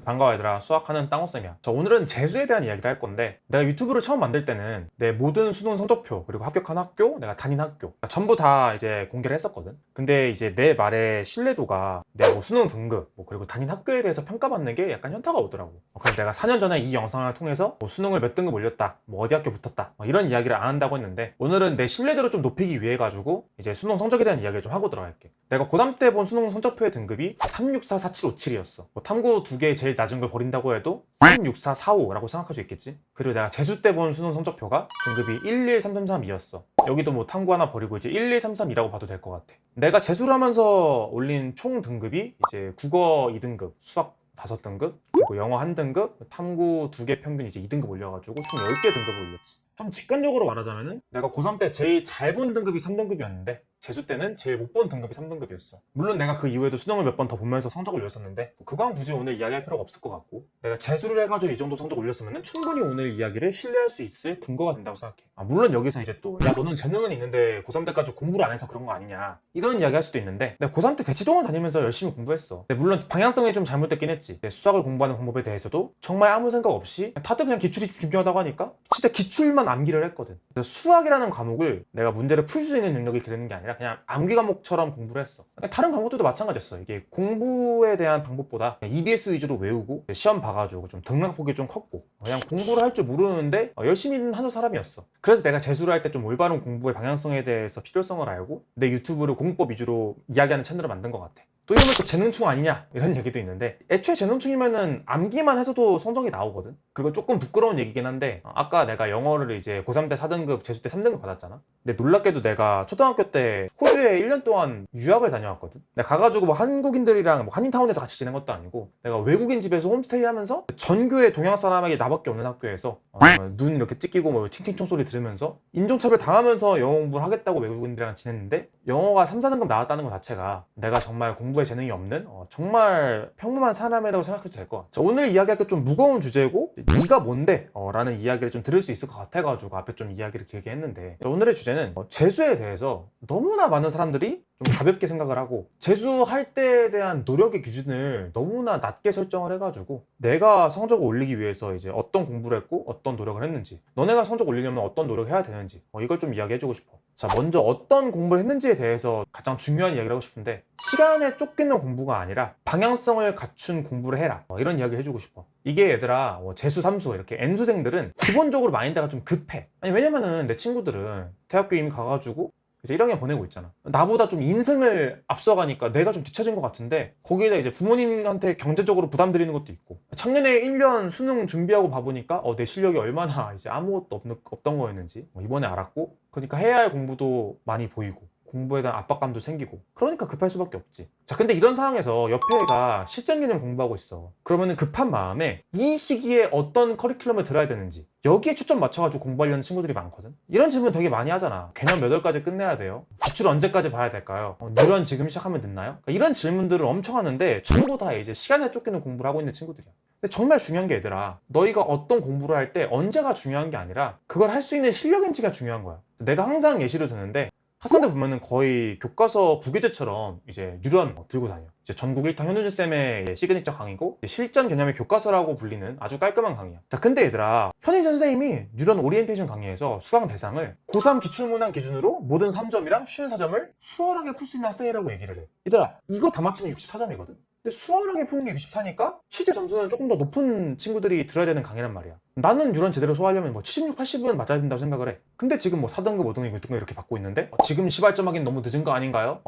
반가워 얘들아, 수학하는 땅호쌤이야. 자, 오늘은 재수에 대한 이야기를 할 건데, 내가 유튜브를 처음 만들 때는 내 모든 수능 성적표 그리고 합격한 학교, 내가 다닌 학교 전부 다 이제 공개를 했었거든. 근데 이제 내 말의 신뢰도가 내 뭐 수능 등급 그리고 다닌 학교에 대해서 평가받는 게 약간 현타가 오더라고. 그래서 내가 4년 전에 이 영상을 통해서 뭐 수능을 몇 등급 올렸다, 뭐 어디 학교 붙었다, 이런 이야기를 안 한다고 했는데, 오늘은 내 신뢰도를 좀 높이기 위해 가지고 이제 수능 성적에 대한 이야기를 좀 하고 들어갈게. 내가 고3 때 본 수능 성적표의 등급이 364, 4757이었어. 탐구 두 개 제일 낮은 걸 버린다고 해도 364, 45라고 생각할 수 있겠지. 그리고 내가 재수 때 본 수능 성적표가 등급이 11332였어. 여기도 뭐 탐구 하나 버리고 이제 11332라고 봐도 될 것 같아. 내가 재수를 하면서 올린 총 등급이 이제 국어 2등급, 수학 5등급, 그리고 영어 1등급, 탐구 2개 평균 이제 2등급 올려가지고 총 10개 등급을 올렸지. 좀 직관적으로 말하자면은 내가 고3 때 제일 잘 본 등급이 3등급이었는데 재수 때는 제일 못 본 등급이 3등급이었어. 물론 내가 그 이후에도 수능을 몇 번 더 보면서 성적을 올렸었는데 그건 굳이 오늘 이야기할 필요가 없을 것 같고, 내가 재수를 해가지고 이 정도 성적 올렸으면 충분히 오늘 이야기를 신뢰할 수 있을 근거가 된다고 생각해. 물론 여기서 이제 또 야, 너는 재능은 있는데 고3 때까지 공부를 안 해서 그런 거 아니냐, 이런 이야기 할 수도 있는데, 내가 고3 때 대치동을 다니면서 열심히 공부했어. 물론 방향성이 좀 잘못됐긴 했지. 수학을 공부하는 방법에 대해서도 정말 아무 생각 없이 다들 그냥 기출이 중요하다고 하니까 진짜 기출만 암기를 했거든. 수학이라는 과목을 내가 문제를 풀 수 있는 능력이 기르는 게 아니라 그냥 암기 과목처럼 공부를 했어. 다른 과목들도 마찬가지였어. 이게 공부에 대한 방법보다 EBS 위주로 외우고 시험 봐가지고 좀 등락폭이 좀 컸고 그냥 공부를 할 줄 모르는데 열심히 하는 사람이었어. 그래서 내가 재수를 할 때 좀 올바른 공부의 방향성에 대해서 필요성을 알고 내 유튜브를 공부법 위주로 이야기하는 채널을 만든 것 같아. 또 이러면 또 재능충 아니냐 이런 얘기도 있는데, 애초에 재능충이면은 암기만 해서도 성적이 나오거든. 그리고 조금 부끄러운 얘기긴 한데, 아까 내가 영어를 이제 고3 때 4등급, 재수 때 3등급 받았잖아. 근데 놀랍게도 내가 초등학교 때 호주에 1년 동안 유학을 다녀왔거든. 내가 가가지고 뭐 한국인들이랑 뭐 한인타운에서 같이 지낸 것도 아니고, 내가 외국인 집에서 홈스테이 하면서 전교의 동양 사람에게 나밖에 없는 학교에서 눈 이렇게 찢기고 뭐 팅팅 총소리 들으면서 인종차별 당하면서 영어 공부를 하겠다고 외국인들이랑 지냈는데, 영어가 3, 4등급 나왔다는 것 자체가 내가 정말 공부에 재능이 없는 정말 평범한 사람이라고 생각해도 될 것 같아. 오늘 이야기할 게 좀 무거운 주제고, 네가 뭔데? 라는 이야기를 좀 들을 수 있을 것 같아가지고 앞에 좀 이야기를 길게 했는데, 오늘의 주제는 재수에 대해서 너무나 많은 사람들이 좀 가볍게 생각을 하고 재수할 때에 대한 노력의 기준을 너무나 낮게 설정을 해가지고 내가 성적을 올리기 위해서 이제 어떤 공부를 했고 어떤 노력을 했는지, 너네가 성적 올리려면 어떤 노력을 해야 되는지 이걸 좀 이야기해주고 싶어. 자, 먼저 어떤 공부를 했는지에 대해서 가장 중요한 이야기를 하고 싶은데, 시간에 쫓기는 공부가 아니라 방향성을 갖춘 공부를 해라, 이런 이야기 해주고 싶어. 이게 얘들아 재수, 삼수 이렇게 N수생들은 기본적으로 마인드가 좀 급해. 아니, 왜냐면은 내 친구들은 대학교 이미 가가지고 이제 1학년 보내고 있잖아. 나보다 좀 인생을 앞서가니까 내가 좀 뒤처진 것 같은데, 거기에다 이제 부모님한테 경제적으로 부담 드리는 것도 있고, 작년에 1년 수능 준비하고 봐보니까 내 실력이 얼마나 이제 아무것도 없던 거였는지 이번에 알았고, 그러니까 해야 할 공부도 많이 보이고 공부에 대한 압박감도 생기고, 그러니까 급할 수밖에 없지. 자, 근데 이런 상황에서 옆에 애가 실전 개념 공부하고 있어. 그러면은 급한 마음에 이 시기에 어떤 커리큘럼을 들어야 되는지 여기에 초점 맞춰가지고 공부하려는 친구들이 많거든. 이런 질문 되게 많이 하잖아. 개념 몇 월까지 끝내야 돼요? 기출 언제까지 봐야 될까요? 뉴런 지금 시작하면 됐나요? 그러니까 이런 질문들을 엄청 하는데 전부 다 이제 시간에 쫓기는 공부를 하고 있는 친구들이야. 근데 정말 중요한 게 얘들아, 너희가 어떤 공부를 할 때 언제가 중요한 게 아니라 그걸 할 수 있는 실력인지가 중요한 거야. 내가 항상 예시를 드는데, 학생들 보면은 거의 교과서 부교재처럼 이제 뉴런 들고 다녀. 이제 전국 1타 현우준 쌤의 시그니처 강의고, 실전 개념의 교과서라고 불리는 아주 깔끔한 강의야. 자, 근데 얘들아, 현인준 선생님이 뉴런 오리엔테이션 강의에서 수강 대상을 고3 기출문항 기준으로 모든 3점이랑 쉬운 4점을 수월하게 풀 수 있는 학생이라고 얘기를 해. 얘들아, 이거 다 맞추면 64점이거든? 근데 수월하게 푸는 게 64니까 실제 점수는 조금 더 높은 친구들이 들어야 되는 강의란 말이야. 나는 뉴런 제대로 소화하려면 뭐 76, 80은 맞아야 된다고 생각을 해. 근데 지금 뭐 4등급, 5등급, 6등급 이렇게 받고 있는데 지금 시발점 하긴 너무 늦은 거 아닌가요?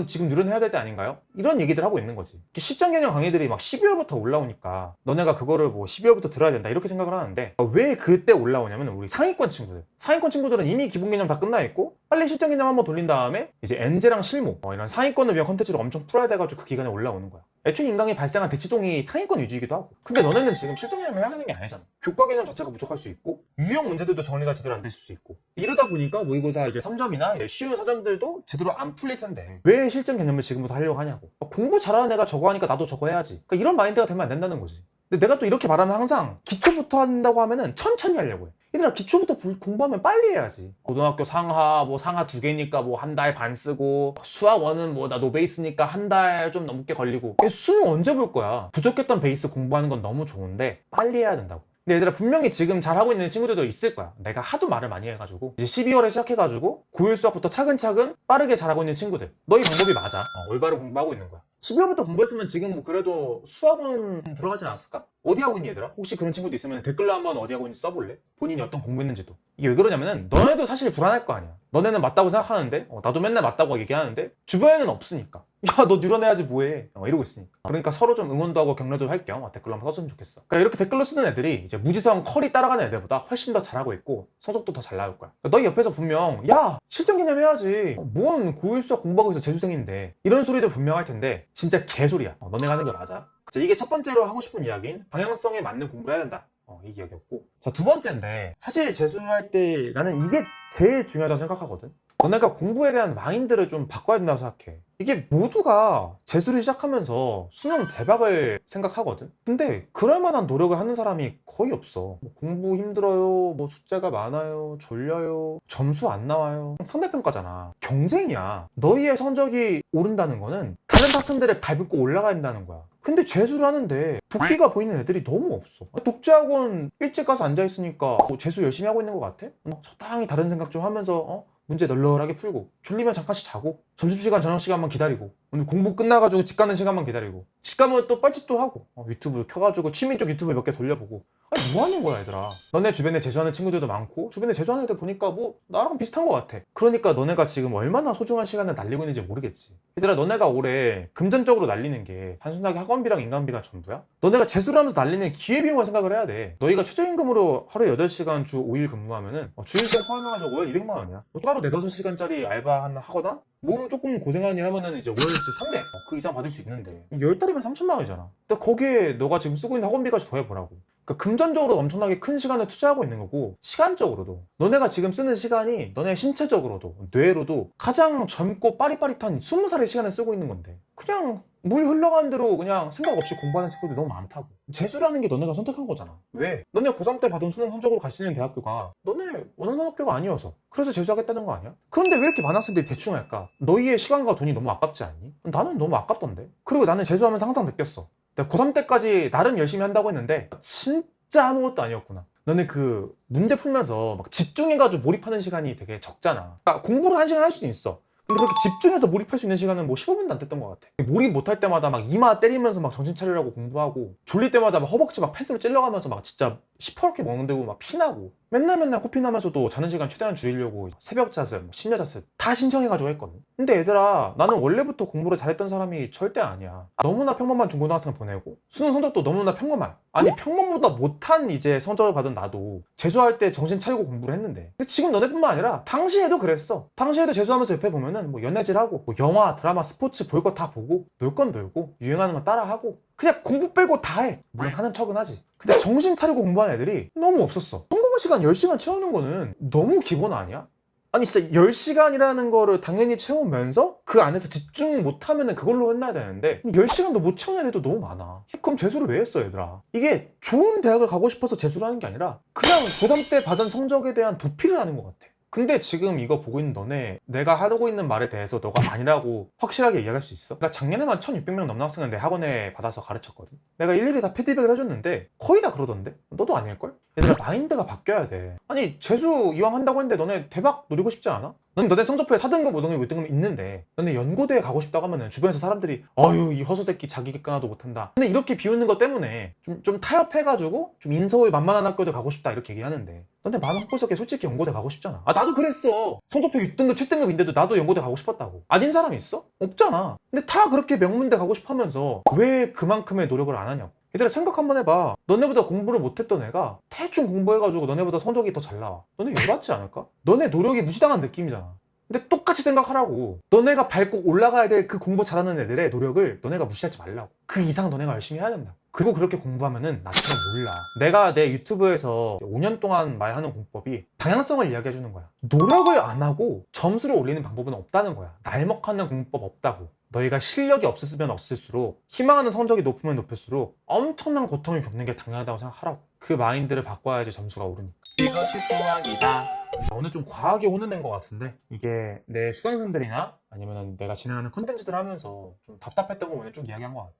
지금 뉴런 해야 될 때 아닌가요? 이런 얘기들 하고 있는 거지. 실전 개념 강의들이 막 12월부터 올라오니까 너네가 그거를 뭐 12월부터 들어야 된다 이렇게 생각을 하는데, 왜 그때 올라오냐면 우리 상위권 친구들은 이미 기본 개념 다 끝나 있고 빨리 실전 개념 한번 돌린 다음에 이제 엔제랑 실무 이런 상위권을 위한 컨텐츠를 엄청 풀어야 돼가지고 그 기간에 올라오는 거야. 애초에 인강이 발생한 대치동이 상위권 위주이기도 하고. 근데 너네는 지금 실전 개념을 해야 되는 게 아니잖아. 교과 개념 자체가 부족할 수 있고 유형 문제들도 정리가 제대로 안 될 수 있고, 이러다 보니까 모의고사 이제 3점이나 쉬운 4점들도 제대로 안 풀릴 텐데 왜 실전 개념을 지금부터 하려고 하냐고. 공부 잘하는 애가 저거 하니까 나도 저거 해야지. 그러니까 이런 마인드가 되면 안 된다는 거지. 근데 내가 또 이렇게 말하면 항상 기초부터 한다고 하면은 천천히 하려고 해. 얘들아, 기초부터 공부하면 빨리 해야지. 고등학교 상하 뭐 상하 2개니까 뭐 한 달 반 쓰고, 수학 원은 뭐 나 노베이스니까 한 달 좀 넘게 걸리고. 수능 언제 볼 거야? 부족했던 베이스 공부하는 건 너무 좋은데 빨리 해야 된다고. 근데 얘들아, 분명히 지금 잘하고 있는 친구들도 있을 거야. 내가 하도 말을 많이 해가지고 이제 12월에 시작해가지고 고1 수학부터 차근차근 빠르게 잘하고 있는 친구들, 너희 방법이 맞아. 올바로 공부하고 있는 거야. 12월부터 공부했으면 지금 뭐 그래도 수학은 들어가지 않았을까? 어디 하고 있니 얘들아? 혹시 그런 친구도 있으면 댓글로 한번 어디 하고 있는지 써볼래? 본인이 어떤 공부했는지도. 이게 왜 그러냐면은 너네도 사실 불안할 거 아니야. 너네는 맞다고 생각하는데 나도 맨날 맞다고 얘기하는데 주변에는 없으니까. 야, 너 늘어내야지 뭐해, 이러고 있으니까. 그러니까 서로 좀 응원도 하고 격려도 할 겸 댓글로 한번 써주면 좋겠어. 그러니까 이렇게 댓글로 쓰는 애들이 이제 무지성 컬이 따라가는 애들보다 훨씬 더 잘하고 있고 성적도 더 잘 나올 거야. 그러니까 너희 옆에서 분명 야, 실전 개념 해야지, 뭔 고1 수학 공부하고 있어 재수생인데, 이런 소리도 분명 할 텐데 진짜 개소리야. 너네가 하는 게 맞아. 자, 이게 첫 번째로 하고 싶은 이야기인 방향성에 맞는 공부를 해야 된다, 이 이야기였고. 자, 두 번째인데, 사실 재수할 때 나는 이게 제일 중요하다고 생각하거든. 너네가 공부에 대한 마인드를 좀 바꿔야 된다고 생각해. 이게 모두가 재수를 시작하면서 수능 대박을 생각하거든. 근데 그럴 만한 노력을 하는 사람이 거의 없어. 뭐 공부 힘들어요, 뭐 숙제가 많아요, 졸려요, 점수 안 나와요. 상대평가잖아. 경쟁이야. 너희의 성적이 오른다는 거는 다른 학생들을 밟고 올라가야 된다는 거야. 근데 재수를 하는데 도끼가 보이는 애들이 너무 없어. 독재학원 일찍 가서 앉아있으니까 뭐 재수 열심히 하고 있는 것 같아? 적당히 다른 생각 좀 하면서 문제 널널하게 풀고, 졸리면 잠깐씩 자고, 점심시간 저녁시간만 기다리고, 오늘 공부 끝나가지고 집 가는 시간만 기다리고, 집 가면 또 뻘짓도 하고, 유튜브 켜가지고 취미 쪽 유튜브 몇 개 돌려보고. 아니, 뭐 하는 거야 얘들아. 너네 주변에 재수하는 친구들도 많고, 주변에 재수하는 애들 보니까 뭐 나랑 비슷한 것 같아. 그러니까 너네가 지금 얼마나 소중한 시간을 날리고 있는지 모르겠지. 얘들아, 너네가 올해 금전적으로 날리는 게 단순하게 학원비랑 인강비가 전부야? 너네가 재수를 하면서 날리는 기회비용을 생각을 해야 돼. 너희가 최저임금으로 하루에 8시간 주 5일 근무하면은 주일정 포함해가지고 월 200만 원이야. 따로 4, 5시간짜리 알바 하거나 몸 조금 고생하는 일 하면은 이제 월 300, 그 이상 받을 수 있는데 10달이면 3천만 원이잖아. 근데 거기에 너가 지금 쓰고 있는 학원비까지 더해보라고. 그러니까 금전적으로 엄청나게 큰 시간을 투자하고 있는 거고, 시간적으로도 너네가 지금 쓰는 시간이 너네 신체적으로도 뇌로도 가장 젊고 빠릿빠릿한 20살의 시간을 쓰고 있는 건데, 그냥 물 흘러가는 대로 그냥 생각 없이 공부하는 친구들이 너무 많다고. 재수라는 게 너네가 선택한 거잖아. 왜? 너네 고3 때 받은 수능 성적으로 갈 수 있는 대학교가 너네 원하는 학교가 아니어서 그래서 재수하겠다는 거 아니야? 그런데 왜 이렇게 많은 학생들이 대충 할까? 너희의 시간과 돈이 너무 아깝지 않니? 나는 너무 아깝던데. 그리고 나는 재수하면서 항상 느꼈어. 내가 고3 때까지 나름 열심히 한다고 했는데 진짜 아무것도 아니었구나. 너네 그 문제 풀면서 막 집중해가지고 몰입하는 시간이 되게 적잖아. 그러니까 공부를 1시간 할 수는 있어. 근데 그렇게 집중해서 몰입할 수 있는 시간은 뭐 15분도 안 됐던 것 같아. 몰입 못할 때마다 막 이마 때리면서 막 정신 차리려고 공부하고, 졸릴 때마다 막 허벅지 막 펜슬로 찔러가면서 막 진짜 시퍼렇게 먹는다고 막 피나고, 맨날 코피 나면서도 자는 시간 최대한 줄이려고 새벽 자습, 심야 자습 다 신청해가지고 했거든. 근데 얘들아, 나는 원래부터 공부를 잘했던 사람이 절대 아니야. 너무나 평범한 중고등학생 보내고 수능 성적도 너무나 평범한, 아니 평범보다 못한 이제 성적을 받은 나도 재수할 때 정신 차리고 공부를 했는데, 근데 지금 너네뿐만 아니라 당시에도 그랬어. 당시에도 재수하면서 옆에 보면은 뭐 연애질하고, 뭐 영화, 드라마, 스포츠 볼 거 다 보고, 놀 건 놀고, 유행하는 거 따라하고, 그냥 공부 빼고 다 해. 물론 하는 척은 하지. 근데 정신 차리고 공부하는 애들이 너무 없었어. 성공한 시간 10시간 채우는 거는 너무 기본 아니야? 아니 진짜 10시간이라는 거를 당연히 채우면서 그 안에서 집중 못하면 그걸로 끝나야 되는데 10시간도 못 채우는 애들도 너무 많아. 그럼 재수를 왜 했어 얘들아? 이게 좋은 대학을 가고 싶어서 재수를 하는 게 아니라 그냥 고3 때 받은 성적에 대한 도피를 하는 것 같아. 근데 지금 이거 보고 있는 너네, 내가 하고 있는 말에 대해서 너가 아니라고 확실하게 얘기할 수 있어? 나 작년에만 1600명 넘는 학생을 내 학원에 받아서 가르쳤거든. 내가 일일이 다 피드백을 해줬는데 거의 다 그러던데? 너도 아닐걸? 얘들아, 마인드가 바뀌어야 돼. 아니 재수 이왕 한다고 했는데 너네 대박 노리고 싶지 않아? 너네 성적표에 4등급, 5등급, 6등급 있는데 너네 연고대에 가고 싶다고 하면은 주변에서 사람들이 어휴 이 허수새끼 자기 객관화도 못한다. 근데 이렇게 비웃는 것 때문에 좀 타협해가지고 좀 인서울 만만한 학교도 가고 싶다 이렇게 얘기하는데, 너네 마음 한구석에 솔직히 연고대 가고 싶잖아. 나도 그랬어. 성적표 6등급, 7등급인데도 나도 연고대 가고 싶었다고. 아닌 사람이 있어? 없잖아. 근데 다 그렇게 명문대 가고 싶어 하면서 왜 그만큼의 노력을 안 하냐고. 얘들아, 생각 한번 해봐. 너네보다 공부를 못했던 애가 대충 공부해가지고 너네보다 성적이 더 잘 나와. 너네 열받지 않을까? 너네 노력이 무시당한 느낌이잖아. 근데 똑같이 생각하라고. 너네가 밟고 올라가야 될 그 공부 잘하는 애들의 노력을 너네가 무시하지 말라고. 그 이상 너네가 열심히 해야 된다. 그리고 그렇게 공부하면은 나처럼 몰라. 내가 내 유튜브에서 5년 동안 말하는 공법이 방향성을 이야기해주는 거야. 노력을 안 하고 점수를 올리는 방법은 없다는 거야. 날먹하는 공법 없다고. 너희가 실력이 없었으면 없을수록 희망하는 성적이 높으면 높을수록 엄청난 고통을 겪는 게 당연하다고 생각하라고. 그 마인드를 바꿔야지 점수가 오르니까. 이것이 수학이다. 오늘 좀 과하게 오는 것 같은데 이게 내 수강생들이나 아니면 내가 진행하는 콘텐츠들 하면서 좀 답답했던 부분을 쭉 이야기한 것 같아.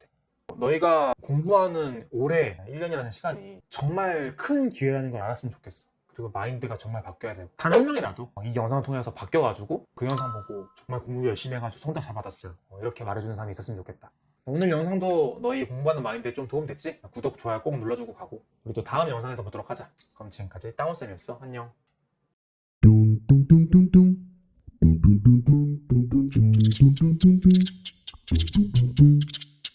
너희가 공부하는 올해 1년이라는 시간이 정말 큰 기회라는 걸 알았으면 좋겠어. 그리고 마인드가 정말 바뀌어야 되고 단 한 명이라도 이 영상을 통해서 바뀌어가지고 그 영상 보고 정말 공부 열심히 해가지고 성적 잘 받았어요, 이렇게 말해주는 사람이 있었으면 좋겠다. 오늘 영상도 너희 공부하는 마인드에 좀 도움 됐지? 구독, 좋아요 꼭 눌러주고 가고 우리 또 다음 영상에서 보도록 하자. 그럼 지금까지 다운쌤이었어. 안녕. 뚱뚱뚱뚱뚱 뚱뚱뚱뚱뚱뚱뚱뚱뚱뚱뚱